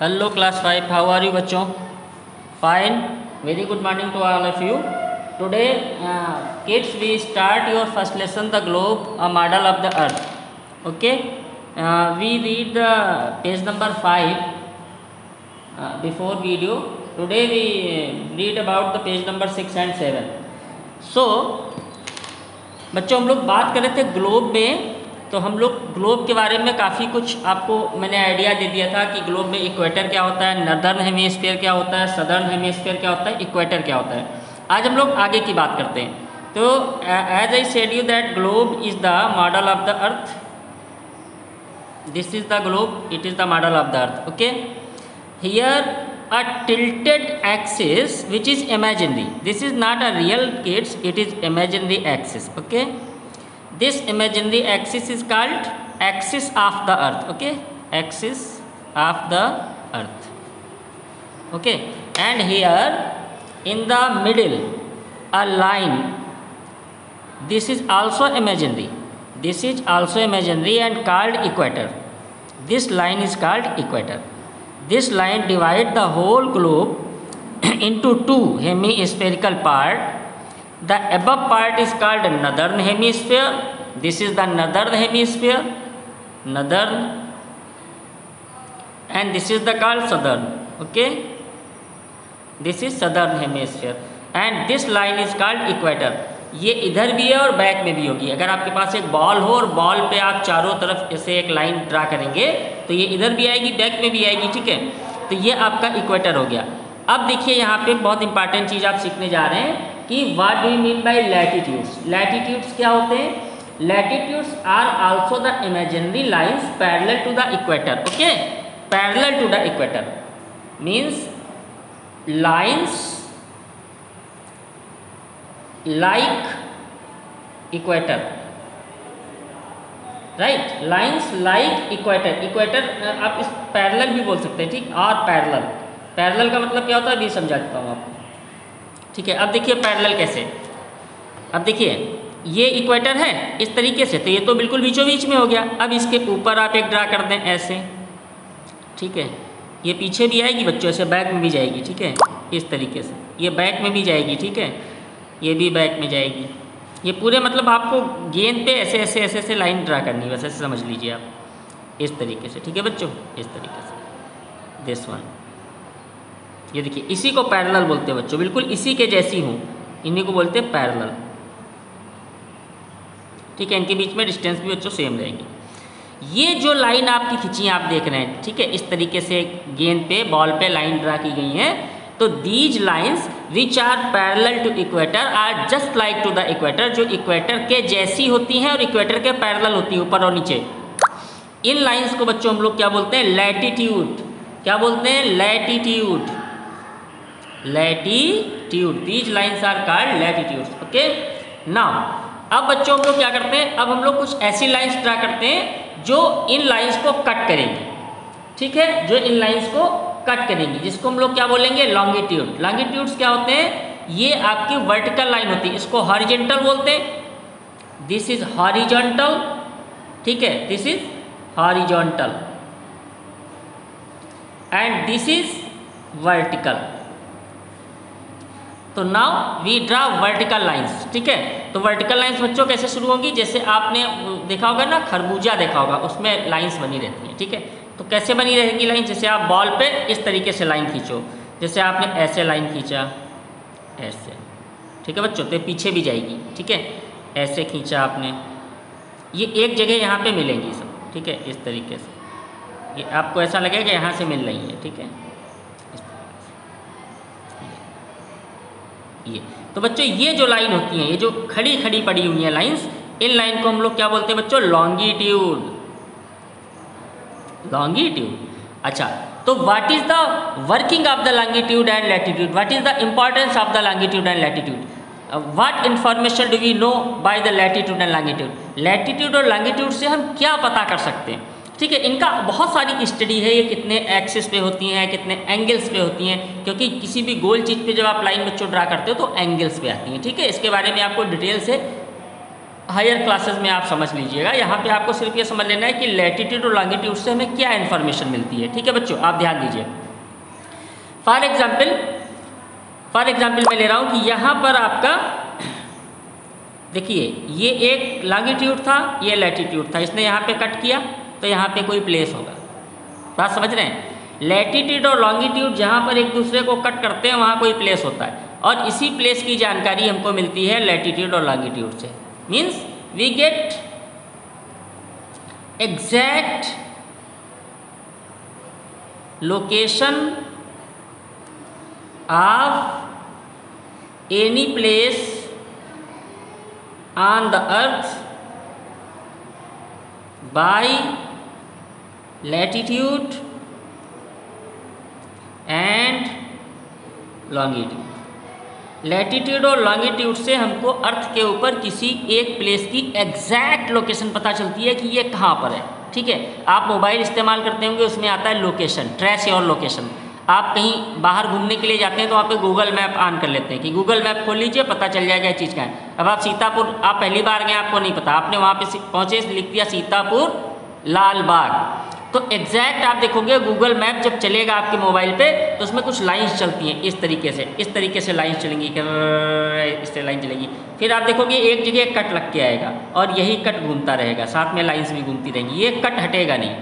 Hello class 5, how are you बच्चों? Fine, very good morning to all of you. Today kids we start your first lesson the globe, a model of the earth. Okay, we read the page number 5 before video. Today we read about the page number 6 and 7. So बच्चों हम लोग बात कर रहे थे globe में, तो हम लोग ग्लोब के बारे में काफ़ी कुछ आपको मैंने आइडिया दे दिया था कि ग्लोब में इक्वेटर क्या होता है, नॉर्दर्न हेमिस्फीयर क्या होता है, सदर्न हेमिस्फीयर क्या होता है, इक्वेटर क्या होता है। आज हम लोग आगे की बात करते हैं। तो as I said you that globe is the model of the earth, this is the globe, it is the model of the earth. Okay, here a tilted axis which is imaginary, this is not a real kids, it is imaginary axis. Okay, this imaginary axis is called axis of the earth. Okay, axis of the earth. Okay, and here in the middle a line, this is also imaginary, this is also imaginary and called equator. This line is called equator. This line divides the whole globe into two hemispherical parts. The above part is called northern hemisphere. This is the northern hemisphere, northern, and this is the called southern. Okay, this is southern hemisphere, and this line is called equator. ये इधर भी है और back में भी होगी। अगर आपके पास एक बॉल हो और बॉल पे आप चारों तरफ ऐसे एक लाइन ड्रा करेंगे तो ये इधर भी आएगी, बैक में भी आएगी। ठीक है, तो ये आपका इक्वेटर हो गया। अब देखिए यहाँ पे बहुत इंपॉर्टेंट चीज़ आप सीखने जा रहे हैं कि what do you mean by latitudes. Latitudes क्या होते हैं? Latitudes are also the imaginary lines parallel to the equator. Okay, parallel to the equator means lines like equator, right? lines like equator, equator आप इस parallel भी बोल सकते हैं। ठीक, और पैरेलल, पैरेलल का मतलब क्या होता है अभी समझा देता हूँ आपको। ठीक है, अब देखिए पैरेलल कैसे। अब देखिए ये इक्वेटर है इस तरीके से, तो ये तो बिल्कुल बीचों बीच में हो गया। अब इसके ऊपर आप एक ड्रा कर दें ऐसे। ठीक है, ये पीछे भी आएगी बच्चों, ऐसे बैक में भी जाएगी। ठीक है, इस तरीके से ये बैक में भी जाएगी। ठीक है, ये भी बैक में जाएगी। ये पूरे मतलब आपको गेंद पे ऐसे ऐसे ऐसे ऐसे लाइन ड्रा करनी है, बस ऐसे समझ लीजिए आप इस तरीके से। ठीक है बच्चों, इस तरीके से दिस वन। ये देखिए इसी को पैरेलल बोलते हैं बच्चों, बिल्कुल इसी के जैसी हूँ, इन्हीं को बोलते हैं पैरेलल। ठीक है, इनके बीच में डिस्टेंस भी बच्चों सेम रहेगी। ये जो लाइन आपकी खींची आप देख रहे हैं, ठीक है, इस तरीके से गेंद पे बॉल पे लाइन ड्रा की गई है। तो these lines which are parallel to equator are just like to the equator, जो इक्वेटर के जैसी होती हैं और इक्वेटर के पैरेलल होती है, ऊपर और नीचे। इन लाइन्स को बच्चों हम लोग क्या बोलते हैं? लैटिट्यूड। क्या बोलते हैं? Latitude, latitude. These lines are called latitudes. Okay, now अब बच्चों हम लोग क्या करते हैं? अब हम लोग कुछ ऐसी लाइन्स ड्रा करते हैं जो इन लाइन्स को कट करेंगी। ठीक है, जो इन लाइन्स को कट करेंगी, जिसको हम लोग क्या बोलेंगे? लॉन्गिट्यूड। लॉन्गिट्यूड्स क्या होते हैं? ये आपकी वर्टिकल लाइन होती है, इसको हॉरिजॉन्टल बोलते हैं। This is horizontal. ठीक है, this is horizontal and this is vertical. तो now we draw vertical lines. ठीक है, तो वर्टिकल लाइंस बच्चों कैसे शुरू होंगी? जैसे आपने देखा होगा ना, खरबूजा देखा होगा, उसमें लाइंस बनी रहती हैं। ठीक है, तो कैसे बनी रहेगी लाइन? जैसे आप बॉल पे इस तरीके से लाइन खींचो, जैसे आपने ऐसे लाइन खींचा ऐसे। ठीक है बच्चों, तो पीछे भी जाएगी। ठीक है, ऐसे खींचा आपने, ये एक जगह यहाँ पे मिलेंगी सब। ठीक है, इस तरीके से ये आपको ऐसा लगेगा कि यहाँ से मिल रही है। ठीक है, ये तो बच्चों ये जो लाइन होती हैं, ये जो खड़ी खड़ी पड़ी हुई हैं लाइंस, इन लाइन को हम लोग क्या बोलते हैं बच्चों? लॉन्गिट्यूड। लॉन्गिट्यूड। अच्छा, तो what is the working of the longitude and latitude? What is the importance of the longitude and latitude? What information do we know by the latitude and longitude? Latitude और longitude से हम क्या पता कर सकते हैं? ठीक है, इनका बहुत सारी स्टडी है, ये कितने एक्सिस पे होती हैं, कितने एंगल्स पे होती हैं, क्योंकि किसी भी गोल चीज़ पे जब आप लाइन बच्चों ड्रा करते हो तो एंगल्स पे आती हैं। ठीक है, इसके बारे में आपको डिटेल से हायर क्लासेस में आप समझ लीजिएगा। यहाँ पे आपको सिर्फ ये समझ लेना है कि लैटिट्यूड और लॉन्गिट्यूड से हमें क्या इन्फॉर्मेशन मिलती है। ठीक है बच्चों, आप ध्यान दीजिए। फॉर एग्जाम्पल मैं ले रहा हूँ कि यहाँ पर आपका देखिए ये एक लॉन्गिट्यूड था, ये लैटिट्यूड था, इसने यहाँ पे कट किया तो यहाँ पे कोई प्लेस होगा। बात समझ रहे हैं? लैटिट्यूड और लॉन्गिट्यूड जहाँ पर एक दूसरे को कट करते हैं वहाँ कोई प्लेस होता है, और इसी प्लेस की जानकारी हमको मिलती है लैटिट्यूड और लॉन्गिट्यूड से। Means we get exact location of any place on the earth by latitude and longitude। Latitude और लॉन्गिट्यूड से हमको अर्थ के ऊपर किसी एक प्लेस की एग्जैक्ट लोकेशन पता चलती है कि ये कहाँ पर है। ठीक है, आप मोबाइल इस्तेमाल करते होंगे, उसमें आता है लोकेशन, ट्रेस योर लोकेशन। आप कहीं बाहर घूमने के लिए जाते हैं तो वहाँ पे गूगल मैप ऑन कर लेते हैं कि गूगल मैप खोल लीजिए, पता चल जाएगा ये चीज़ का है। अब आप सीतापुर, आप पहली बार गए, आपको नहीं पता, आपने वहाँ पे पहुँचे, लिख दिया सीतापुर लाल बाग, तो एग्जैक्ट आप देखोगे गूगल मैप जब चलेगा आपके मोबाइल पे तो उसमें कुछ लाइंस चलती हैं इस तरीके से लाइंस चलेंगी, इस तरह लाइन चलेगी। फिर आप देखोगे एक जगह कट लग के आएगा और यही कट घूमता रहेगा, साथ में लाइंस भी घूमती रहेंगी, ये कट हटेगा नहीं।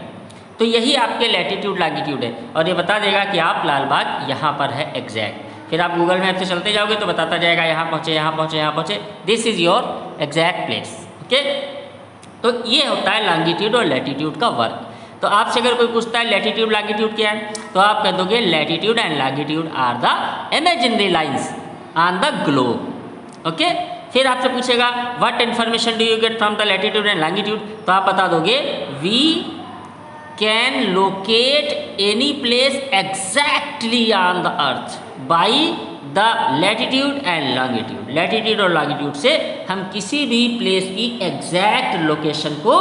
तो यही आपके लैटिट्यूड लॉन्गिट्यूड है, और ये बता देगा कि आप लालबाग यहाँ पर है एग्जैक्ट। फिर आप गूगल मैप से चलते जाओगे तो बताता जाएगा यहाँ पहुँचे, यहाँ पहुँचे, यहाँ पहुँचे, this is your exact place. Okay, तो ये होता है लॉन्गिट्यूड और लैटिट्यूड का वर्क। तो आपसे अगर कोई पूछता है लैटिट्यूड लॉन्गिट्यूड क्या है, तो आप कह दोगे latitude and longitude are the imaginary lines on the globe. Okay, फिर आपसे पूछेगा what information do you get from the latitude and longitude, तो आप बता दोगे we can locate any place exactly on the earth by the latitude and longitude। Latitude और longitude से हम किसी भी प्लेस की एग्जैक्ट लोकेशन को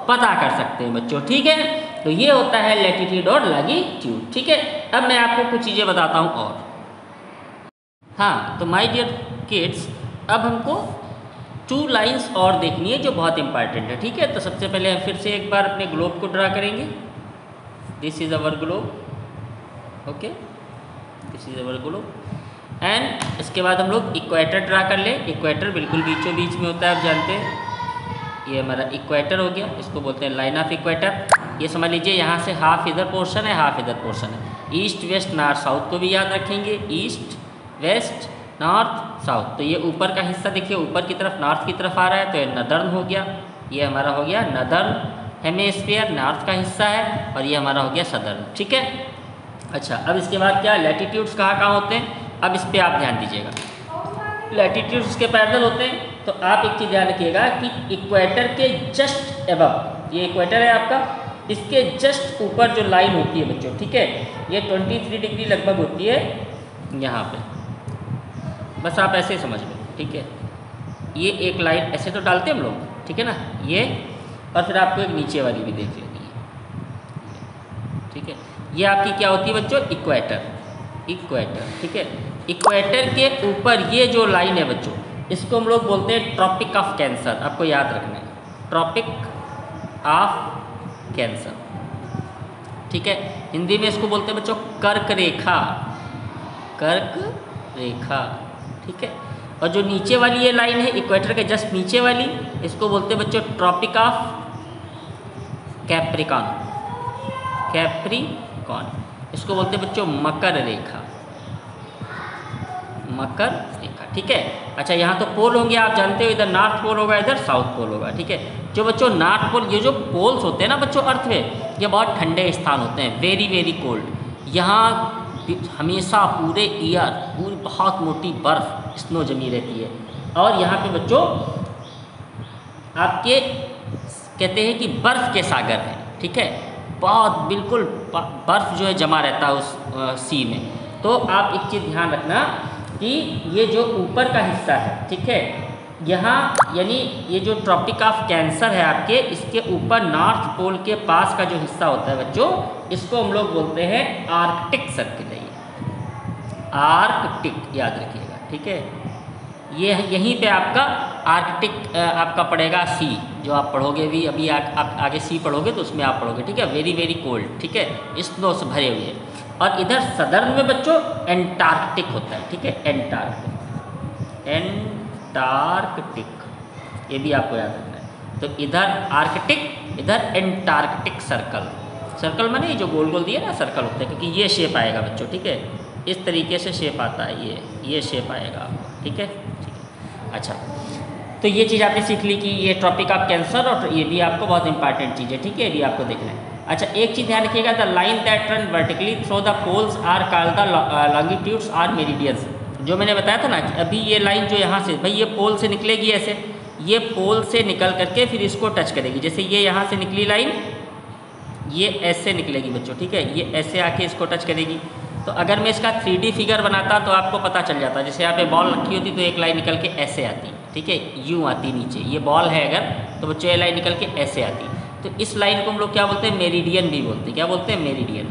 पता कर सकते हैं बच्चों। ठीक है, तो ये होता है लैटिट्यूड और लॉन्गिट्यूड। ठीक है, अब मैं आपको कुछ चीज़ें बताता हूँ और। हाँ, तो माय डियर किड्स, अब हमको 2 लाइंस और देखनी है जो बहुत इंपॉर्टेंट है। ठीक है, तो सबसे पहले हम फिर से एक बार अपने ग्लोब को ड्रा करेंगे। This is our globe. Okay, this is our globe and इसके बाद हम लोग इक्वेटर ड्रा कर ले। इक्वेटर बिल्कुल बीचों बीच में होता है, आप जानते हैं। ये हमारा इक्वेटर हो गया, इसको बोलते हैं लाइन ऑफ इक्वेटर। ये समझ लीजिए यहाँ से हाफ इधर पोर्शन है, हाफ इधर पोर्शन है। ईस्ट वेस्ट नॉर्थ साउथ को भी याद रखेंगे, ईस्ट वेस्ट नॉर्थ साउथ। तो ये ऊपर का हिस्सा देखिए ऊपर की तरफ नॉर्थ की तरफ आ रहा है, तो ये नदर्न हो गया, ये हमारा हो गया नदर्न हेमिस्फीयर, नॉर्थ का हिस्सा है, और ये हमारा हो गया सदर्न। ठीक है, अच्छा अब इसके बाद क्या, लैटिट्यूड्स कहाँ कहाँ होते हैं, अब इस पर आप ध्यान दीजिएगा। लैटिट्यूड्स के पैरेलल होते हैं, तो आप एक चीज़ ध्यान रखिएगा कि इक्वेटर के जस्ट एबव, ये इक्वेटर है आपका, इसके जस्ट ऊपर जो लाइन होती है बच्चों, ठीक है, ये 23 डिग्री लगभग होती है यहाँ पे, बस आप ऐसे समझ लो। ठीक है, ये एक लाइन ऐसे तो डालते हैं हम लोग, ठीक है ना, ये, और फिर आपको एक नीचे वाली भी देख लेनी है। ठीक है, ये आपकी क्या होती है बच्चों, इक्वेटर। इक्वेटर, ठीक है, इक्वेटर के ऊपर ये जो लाइन है बच्चों, इसको हम लोग बोलते हैं ट्रॉपिक ऑफ कैंसर। आपको याद रखना है, ट्रॉपिक ऑफ कैंसर। ठीक है, हिंदी में इसको बोलते हैं बच्चों कर्क रेखा, कर्क रेखा। ठीक है, और जो नीचे वाली ये लाइन है इक्वेटर के जस्ट नीचे वाली, इसको बोलते हैं बच्चों ट्रॉपिक ऑफ कैप्रिकॉन, कैप्रिकॉन। इसको बोलते हैं बच्चों मकर रेखा, मकर रेखा। ठीक है, अच्छा यहाँ तो पोल होंगे, आप जानते हो, इधर नॉर्थ पोल होगा, इधर साउथ पोल होगा। ठीक है, जो बच्चों नॉर्थ पोल, ये जो पोल्स होते हैं ना बच्चों अर्थ में, ये बहुत ठंडे स्थान होते हैं, वेरी वेरी कोल्ड। यहाँ हमेशा पूरे ईयर पूरी बहुत मोटी बर्फ स्नो जमी रहती है, और यहाँ पे बच्चों आपके कहते हैं कि बर्फ़ के सागर हैं। ठीक है, बहुत बिल्कुल बर्फ़ जो है जमा रहता है उस सी में। तो आप एक चीज़ ध्यान रखना कि ये जो ऊपर का हिस्सा है, ठीक है, यहाँ यानी ये जो ट्रॉपिक ऑफ कैंसर है आपके, इसके ऊपर नॉर्थ पोल के पास का जो हिस्सा होता है बच्चों, इसको हम लोग बोलते हैं आर्कटिक सर्किल है, आर्कटिक, याद रखिएगा। ठीक है, ये यहीं पे आपका आर्कटिक आपका पड़ेगा सी, जो आप पढ़ोगे भी अभी आगे सी पढ़ोगे तो उसमें आप पढ़ोगे, ठीक है। वेरी वेरी कोल्ड, ठीक है, स्नो से भरे हुए। और इधर सदर्न में बच्चों एंटार्कटिक होता है, ठीक है, एंटार्कटिक, एंटार्कटिक, ये भी आपको याद रखना है। तो इधर आर्कटिक, इधर एंटार्कटिक सर्कल, सर्कल माने ये जो गोल गोल दिए ना सर्कल होते हैं, क्योंकि ये शेप आएगा बच्चों, ठीक है, इस तरीके से शेप आता है, ये शेप आएगा आपको, ठीक है। अच्छा, तो ये चीज़ आपने सीख ली कि ये ट्रॉपिक ऑफ कैंसर, और ये भी आपको बहुत इंपॉर्टेंट चीज़ है, ठीक है, ये भी आपको देखना है। अच्छा, एक चीज़ ध्यान रखिएगा, the line that run vertically through the poles are called the longitudes are meridians. जो मैंने बताया था ना कि अभी ये लाइन जो यहाँ से, भाई ये पोल से निकलेगी ऐसे, ये पोल से निकल करके फिर इसको टच करेगी, जैसे ये यहाँ से निकली लाइन, ये ऐसे निकलेगी बच्चों, ठीक है, ये ऐसे आके इसको टच करेगी। तो अगर मैं इसका 3D फिगर बनाता तो आपको पता चल जाता, जैसे यहाँ पे बॉल रखी होती तो एक लाइन निकल के ऐसे आती, ठीक है, यूँ आती नीचे, ये बॉल है अगर, तो बच्चों ये लाइन निकल के ऐसे आती। तो इस लाइन को हम लोग क्या बोलते हैं, मेरिडियन भी बोलते हैं। क्या बोलते हैं, मेरिडियन,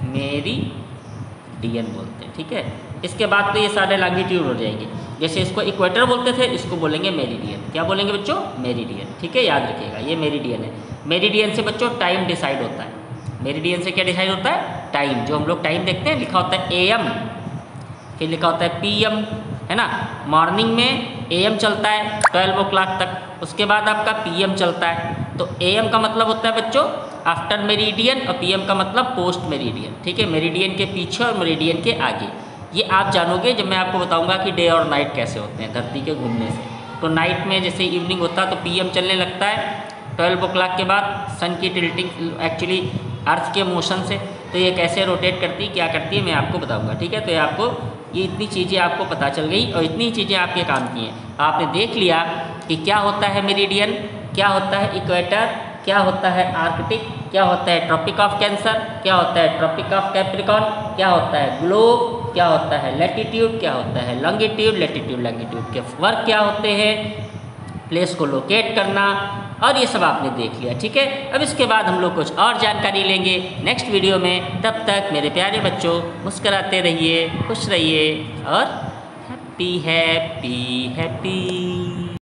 मेरिडियन बोलते हैं, ठीक है। इसके बाद तो ये सारे लॉन्गिट्यूड हो जाएंगे, जैसे इसको इक्वेटर बोलते थे, इसको बोलेंगे मेरिडियन। क्या बोलेंगे बच्चों, मेरिडियन, ठीक है, याद रखिएगा, ये मेरिडियन है। मेरिडियन से बच्चों टाइम डिसाइड होता है, मेरिडियन से क्या डिसाइड होता है, टाइम। जो हम लोग टाइम देखते हैं लिखा होता है AM, फिर लिखा होता है PM, है ना। मॉर्निंग में AM चलता है 12 o'clock तक, उसके बाद आपका PM चलता है। तो AM का मतलब होता है बच्चों आफ्टर मेरिडियन, और PM का मतलब पोस्ट मेरिडियन, ठीक है, मेरिडियन के पीछे और मेरिडियन के आगे। ये आप जानोगे जब मैं आपको बताऊंगा कि डे और नाइट कैसे होते हैं धरती के घूमने से। तो नाइट में जैसे इवनिंग होता है तो PM चलने लगता है 12 o'clock के बाद, सन की टिल्टिंग एक्चुअली अर्थ के मोशन से, तो ये कैसे रोटेट करती, क्या करती है, मैं आपको बताऊंगा, ठीक है। तो ये आपको, ये इतनी चीज़ें आपको पता चल गई, और इतनी चीज़ें आपके काम की हैं। आपने देख लिया कि क्या होता है मेरिडियन, क्या होता है इक्वेटर, क्या होता है आर्कटिक, क्या होता है ट्रॉपिक ऑफ कैंसर, क्या होता है ट्रॉपिक ऑफ कैप्रिकॉर्न, क्या होता है ग्लोब, क्या होता है लैटिट्यूड, क्या होता है लॉन्गिट्यूड, लैटिट्यूड लॉन्गिट्यूड के वर्क क्या होते हैं, प्लेस को लोकेट करना, और ये सब आपने देख लिया, ठीक है। अब इसके बाद हम लोग कुछ और जानकारी लेंगे नेक्स्ट वीडियो में। तब तक मेरे प्यारे बच्चों मुस्कुराते रहिए, खुश रहिए, और हैप्पी हैप्पी हैप्पी।